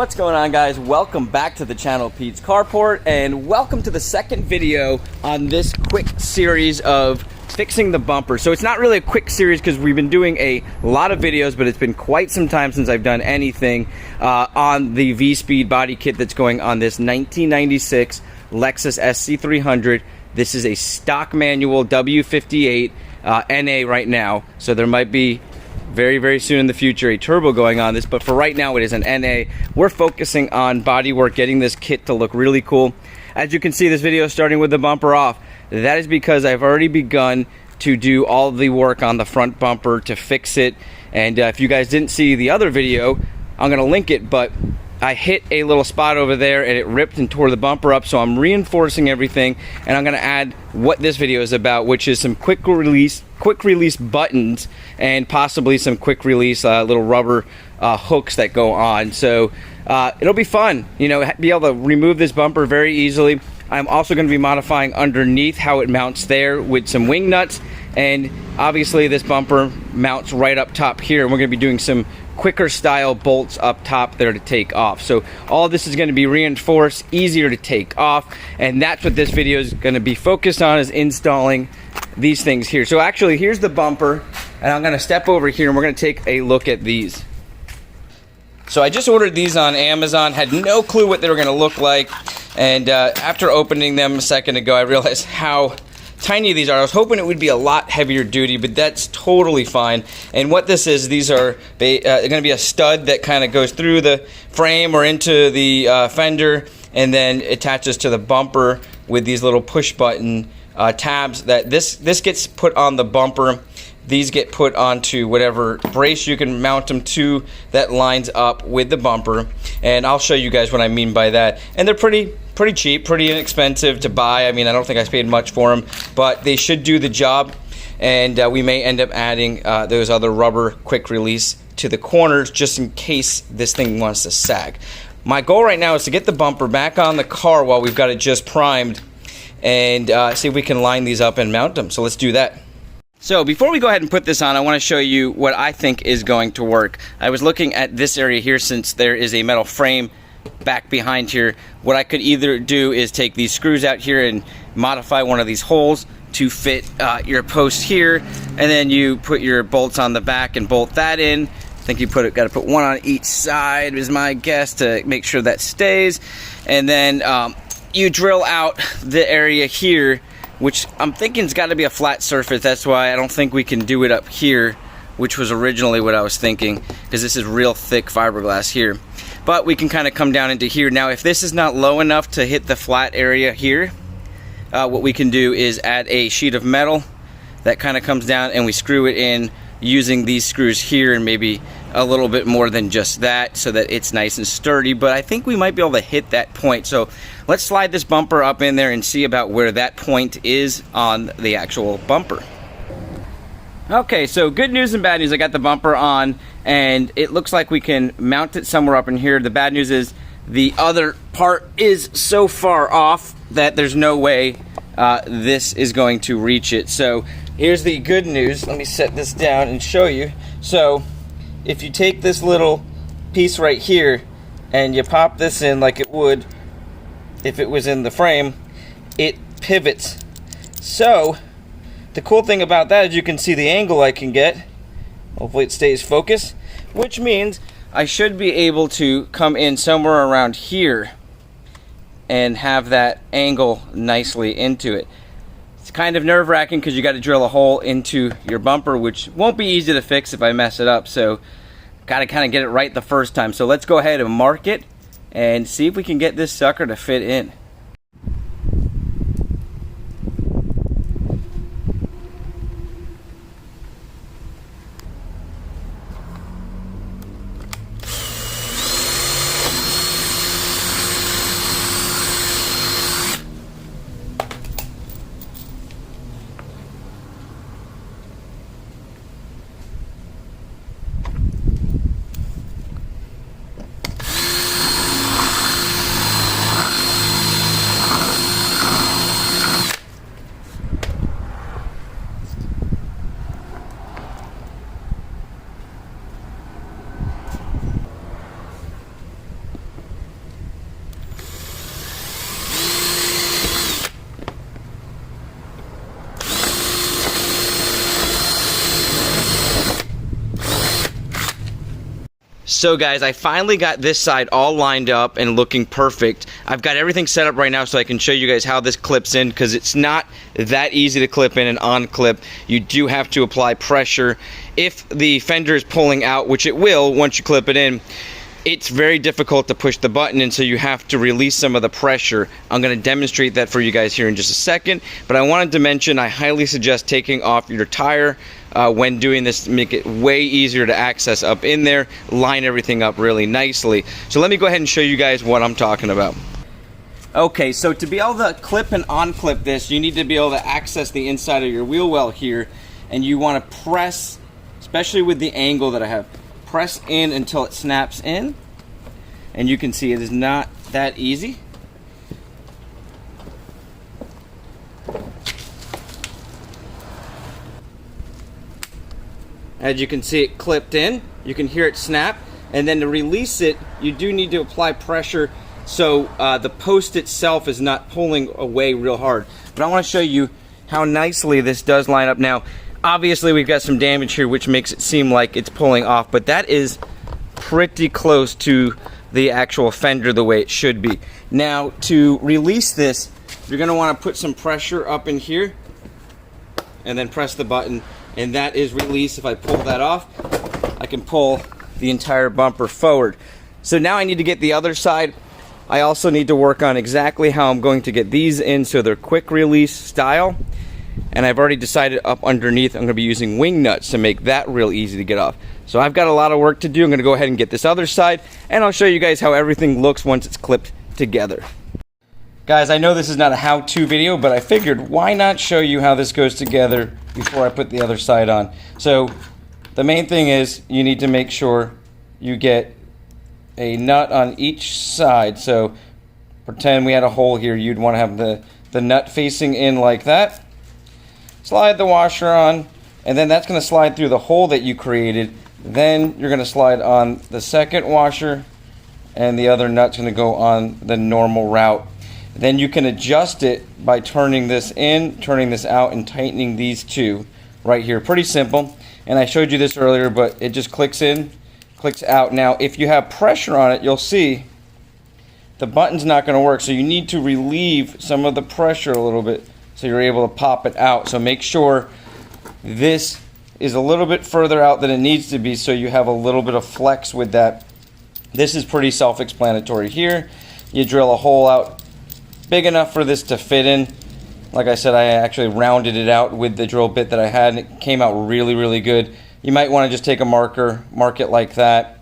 What's going on, guys? Welcome back to the channel, Pete's Carport, and welcome to the second video on this quick series of fixing the bumper. So it's not really a quick series because we've been doing a lot of videos, but it's been quite some time since I've done anything on the Vspeed body kit that's going on this 1996 Lexus sc300. This is a stock manual W58 NA right now, so there might be very soon in the future a turbo going on this, but for right now it is an NA. We're focusing on body work, getting this kit to look really cool. As you can see, this video is starting with the bumper off. That is because I've already begun to do all the work on the front bumper to fix it. And if you guys didn't see the other video, I'm gonna link it, but I hit a little spot over there and it ripped and tore the bumper up, so I'm reinforcing everything, and I'm gonna add what this video is about, which is some quick release buttons and possibly some quick release little rubber hooks that go on. So it'll be fun, you know, be able to remove this bumper very easily. I'm also going to be modifying underneath how it mounts there with some wing nuts, and obviously this bumper mounts right up top here, and we're going to be doing some quicker style bolts up top there to take off. So all this is going to be reinforced, easier to take off, and that's what this video is going to be focused on, is installing these things here. So actually, here's the bumper, and I'm going to step over here and we're going to take a look at these. So I just ordered these on Amazon, had no clue what they were going to look like, and after opening them a second ago, I realized how tiny these are. I was hoping it would be a lot heavier duty, but that's totally fine. And what this is, these are going to be a stud that kind of goes through the frame or into the fender, and then attaches to the bumper with these little push button tabs. That this gets put on the bumper. These get put onto whatever brace you can mount them to that lines up with the bumper, and I'll show you guys what I mean by that. And they're pretty cheap, pretty inexpensive to buy. I mean, I don't think I paid much for them, but they should do the job. And we may end up adding those other rubber quick release to the corners just in case this thing wants to sag. My goal right now is to get the bumper back on the car while we've got it just primed, and see if we can line these up and mount them. So let's do that. So before we go ahead and put this on, I want to show you what I think is going to work. I was looking at this area here, since there is a metal frame back behind here. What I could either do is take these screws out here and modify one of these holes to fit your post here, and then you put your bolts on the back and bolt that in. I think you got to put one on each side is my guess, to make sure that stays. And then you drill out the area here, which I'm thinking has got to be a flat surface. That's why I don't think we can do it up here, which was originally what I was thinking, because this is real thick fiberglass here. But we can kind of come down into here. Now, if this is not low enough to hit the flat area here, what we can do is add a sheet of metal that kind of comes down, and we screw it in using these screws here, and maybe a little bit more than just that, so that it's nice and sturdy. But I think we might be able to hit that point. So let's slide this bumper up in there and see about where that point is on the actual bumper. Okay, so good news and bad news. I got the bumper on, and it looks like we can mount it somewhere up in here. The bad news is the other part is so far off that there's no way this is going to reach it. So here's the good news. Let me set this down and show you. So if you take this little piece right here and you pop this in like it would if it was in the frame, it pivots. So the cool thing about that is you can see the angle I can get. Hopefully it stays focused, which means I should be able to come in somewhere around here and have that angle nicely into it. It's kind of nerve-wracking because you got to drill a hole into your bumper, which won't be easy to fix if I mess it up. So got to kind of get it right the first time. So let's go ahead and mark it and see if we can get this sucker to fit in. So guys, I finally got this side all lined up and looking perfect. I've got everything set up right now so I can show you guys how this clips in, because it's not that easy to clip in and on-clip. You do have to apply pressure. If the fender is pulling out, which it will once you clip it in, it's very difficult to push the button in, so you have to release some of the pressure. I'm going to demonstrate that for you guys here in just a second, but I wanted to mention I highly suggest taking off your tire when doing this to make it way easier to access up in there, line everything up really nicely. So let me go ahead and show you guys what I'm talking about. Okay, so to be able to clip and unclip this, you need to be able to access the inside of your wheel well here, and you want to press, especially with the angle that I have, press in until it snaps in, and you can see it is not that easy. As you can see, it clipped in. You can hear it snap, and then to release it, you do need to apply pressure so the post itself is not pulling away real hard. But I want to show you how nicely this does line up. Now, obviously we've got some damage here which makes it seem like it's pulling off, but that is pretty close to the actual fender the way it should be. Now, to release this, you're going to want to put some pressure up in here and then press the button, and that is release. If I pull that off, I can pull the entire bumper forward. So now I need to get the other side. I also need to work on exactly how I'm going to get these in so they're quick release style. And I've already decided up underneath I'm going to be using wing nuts to make that real easy to get off. So I've got a lot of work to do. I'm going to go ahead and get this other side, and I'll show you guys how everything looks once it's clipped together. Guys, I know this is not a how-to video, but I figured why not show you how this goes together before I put the other side on. So the main thing is you need to make sure you get a nut on each side. So pretend we had a hole here. You'd want to have the nut facing in like that. Slide the washer on, and then that's going to slide through the hole that you created. Then you're going to slide on the second washer, and the other nut's going to go on the normal route. Then you can adjust it by turning this in, turning this out, and tightening these two right here. Pretty simple. And I showed you this earlier, but it just clicks in, clicks out. Now, if you have pressure on it, you'll see the button's not going to work. So you need to relieve some of the pressure a little bit so you're able to pop it out. So make sure this is a little bit further out than it needs to be so you have a little bit of flex with that. This is pretty self-explanatory here. You drill a hole out big enough for this to fit in. Like I said, I actually rounded it out with the drill bit that I had, and it came out really, really good. You might want to just take a marker, mark it like that,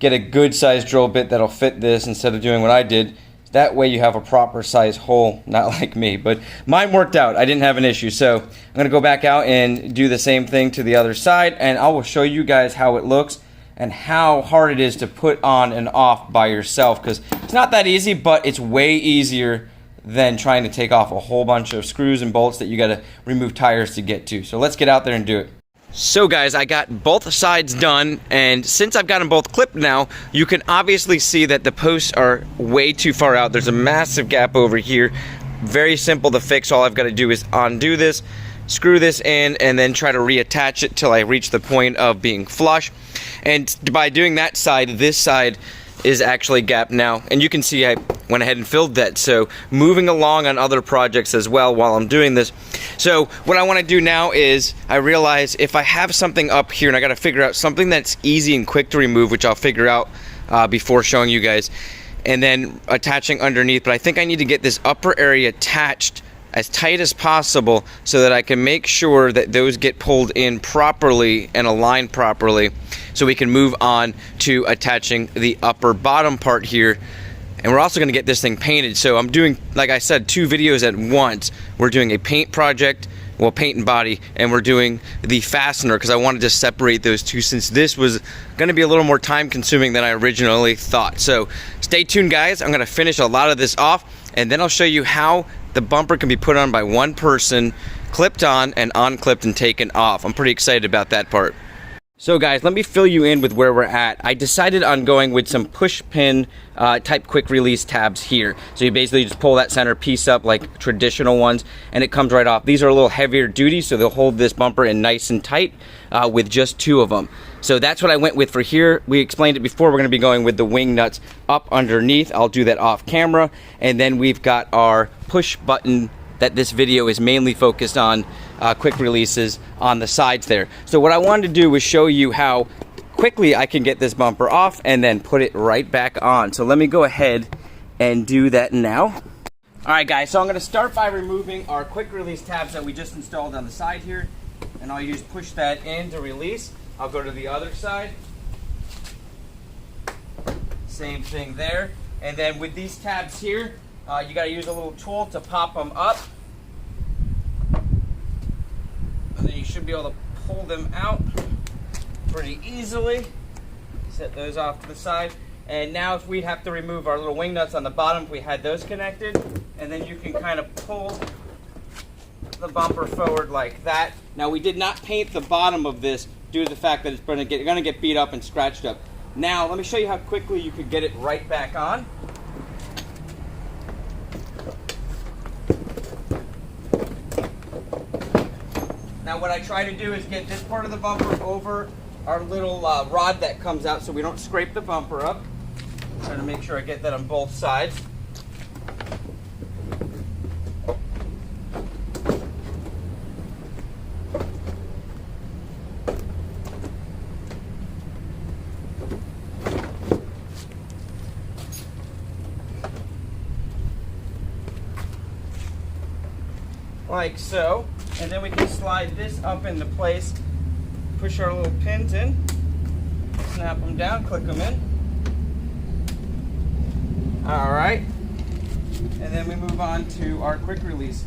get a good size drill bit that'll fit this instead of doing what I did. That way you have a proper size hole, not like me, but mine worked out. I didn't have an issue. So I'm going to go back out and do the same thing to the other side, and I will show you guys how it looks and how hard it is to put on and off by yourself, because it's not that easy, but it's way easier than trying to take off a whole bunch of screws and bolts that you got to remove tires to get to. So let's get out there and do it. So guys, I got both sides done, and since I've got them both clipped now, you can obviously see that the posts are way too far out. There's a massive gap over here. Very simple to fix. All I've got to do is undo this, screw this in, and then try to reattach it till I reach the point of being flush. And by doing that side, this side is actually gapped now, and you can see I went ahead and filled that. So moving along on other projects as well while I'm doing this. So what I want to do now is I realize if I have something up here and I got to figure out something that's easy and quick to remove, which I'll figure out before showing you guys, and then attaching underneath. But I think I need to get this upper area attached as tight as possible so that I can make sure that those get pulled in properly and aligned properly, so we can move on to attaching the upper bottom part here. And we're also going to get this thing painted. So I'm doing, like I said, 2 videos at once. We're doing a paint project, well, paint and body, and we're doing the fastener, because I wanted to separate those two since this was going to be a little more time consuming than I originally thought. So stay tuned, guys. I'm going to finish a lot of this off, and then I'll show you how the bumper can be put on by one person, clipped on and unclipped and taken off. I'm pretty excited about that part. So guys, let me fill you in with where we're at. I decided on going with some push pin type quick release tabs here. So you basically just pull that center piece up like traditional ones, and it comes right off. These are a little heavier duty, so they'll hold this bumper in nice and tight with just 2 of them. So that's what I went with for here. We explained it before. We're going to be going with the wing nuts up underneath. I'll do that off camera. And then we've got our push button that this video is mainly focused on, quick releases on the sides there. So what I wanted to do was show you how quickly I can get this bumper off and then put it right back on. So let me go ahead and do that now. All right, guys, so I'm going to start by removing our quick release tabs that we just installed on the side here. And all you do is push that in to release. I'll go to the other side. Same thing there. And then with these tabs here, you got to use a little tool to pop them up. And then you should be able to pull them out pretty easily. Set those off to the side. And now if we have to remove our little wing nuts on the bottom, if we had those connected, and then you can kind of pull the bumper forward like that. Now we did not paint the bottom of this due to the fact that it's going to get beat up and scratched up. Now let me show you how quickly you could get it right back on. Now what I try to do is get this part of the bumper over our little rod that comes out so we don't scrape the bumper up. Try to make sure I get that on both sides. Like so, and then we can slide this up into place, push our little pins in, snap them down, click them in. Alright, and then we move on to our quick release.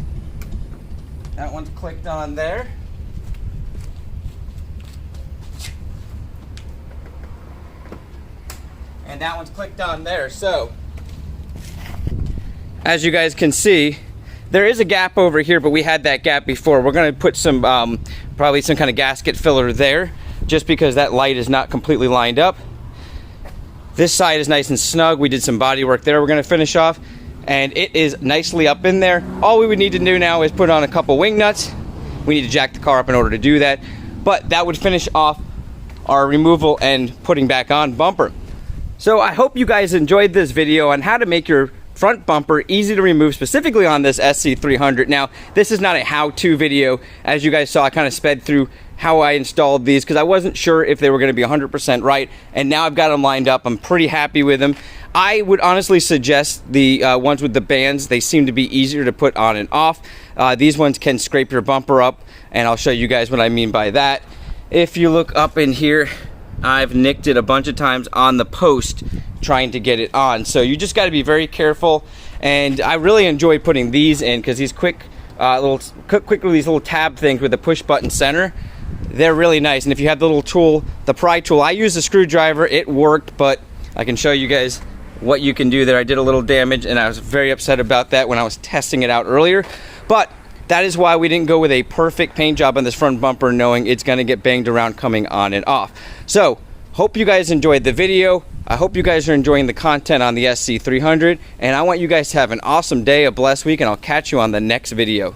That one's clicked on there. And that one's clicked on there. So, as you guys can see, there is a gap over here, but we had that gap before. We're going to put some, probably some kind of gasket filler there, just because that light is not completely lined up. This side is nice and snug. We did some body work there. We're going to finish off, and it is nicely up in there. All we would need to do now is put on a couple wing nuts. We need to jack the car up in order to do that, but that would finish off our removal and putting back on bumper. So I hope you guys enjoyed this video on how to make your front bumper easy to remove, specifically on this sc300. Now, this is not a how-to video. As you guys saw, I kind of sped through how I installed these because I wasn't sure if they were going to be 100% right, and now I've got them lined up. I'm pretty happy with them. I would honestly suggest the ones with the bands. They seem to be easier to put on and off. These ones can scrape your bumper up, and I'll show you guys what I mean by that. If you look up in here, I've nicked it a bunch of times on the post trying to get it on. So you just got to be very careful, and I really enjoy putting these in because these quick release little tab things with the push button center, they're really nice. And if you have the little tool, the pry tool, I used a screwdriver, it worked, but I can show you guys what you can do there. I did a little damage, and I was very upset about that when I was testing it out earlier, but that is why we didn't go with a perfect paint job on this front bumper, knowing it's going to get banged around coming on and off. So hope you guys enjoyed the video. I hope you guys are enjoying the content on the sc300, and I want you guys to have an awesome day, a blessed week, and I'll catch you on the next video.